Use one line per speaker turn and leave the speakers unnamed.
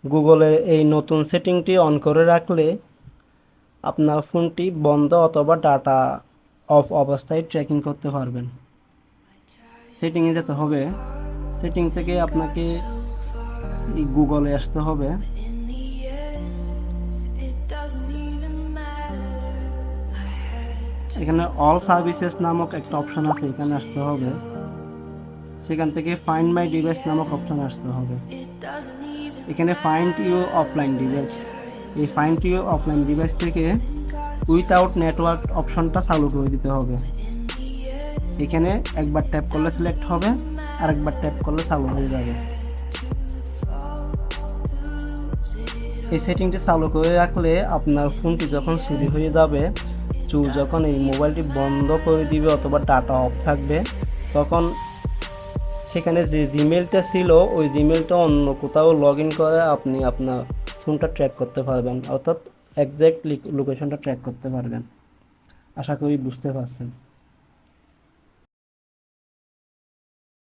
গুগলে এই নতুন সেটিংটি অন করে রাখলে আপনার ফোনটি বন্ধ অথবা ডাটা অফ অবস্থায় ট্র্যাকিং করতে পারবেন। সেটিংয়ে যেতে হবে, সেটিং থেকে আপনাকে এই গুগলে আসতে হবে। এখানে অল সার্ভিসেস নামক একটা অপশন আছে, এখানে আসতে হবে। সেখান থেকে ফাইন্ড মাই ডিভাইস নামক অপশন আসতে হবে। এখানে ফাইন্ড ইউ অফলাইন ডিভাইস, এই ফাইন্ড ইউ অফলাইন ডিভাইস থেকে উইথাউট নেটওয়ার্ক অপশনটা চালু করে দিতে হবে। এখানে একবার ট্যাপ করলে সিলেক্ট হবে, আর একবার ট্যাপ করলে চালু হয়ে যাবে। এই সেটিংটি চালু করে রাখলে আপনার ফোনটি যখন চুরি হয়ে যাবে, চোর যখন এই মোবাইলটি বন্ধ করে দিবে অথবা ডাটা অফ থাকবে, তখন সেখানে যে জিমেলটা ছিল ওই জিমেলটা অন্য কোথাও লগ ইন করে আপনি আপনার ফোনটা ট্র্যাক করতে পারবেন, অর্থাৎ একজ্যাক্ট লোকেশনটা ট্র্যাক করতে পারবেন। আশা করি বুঝতে পারছেন।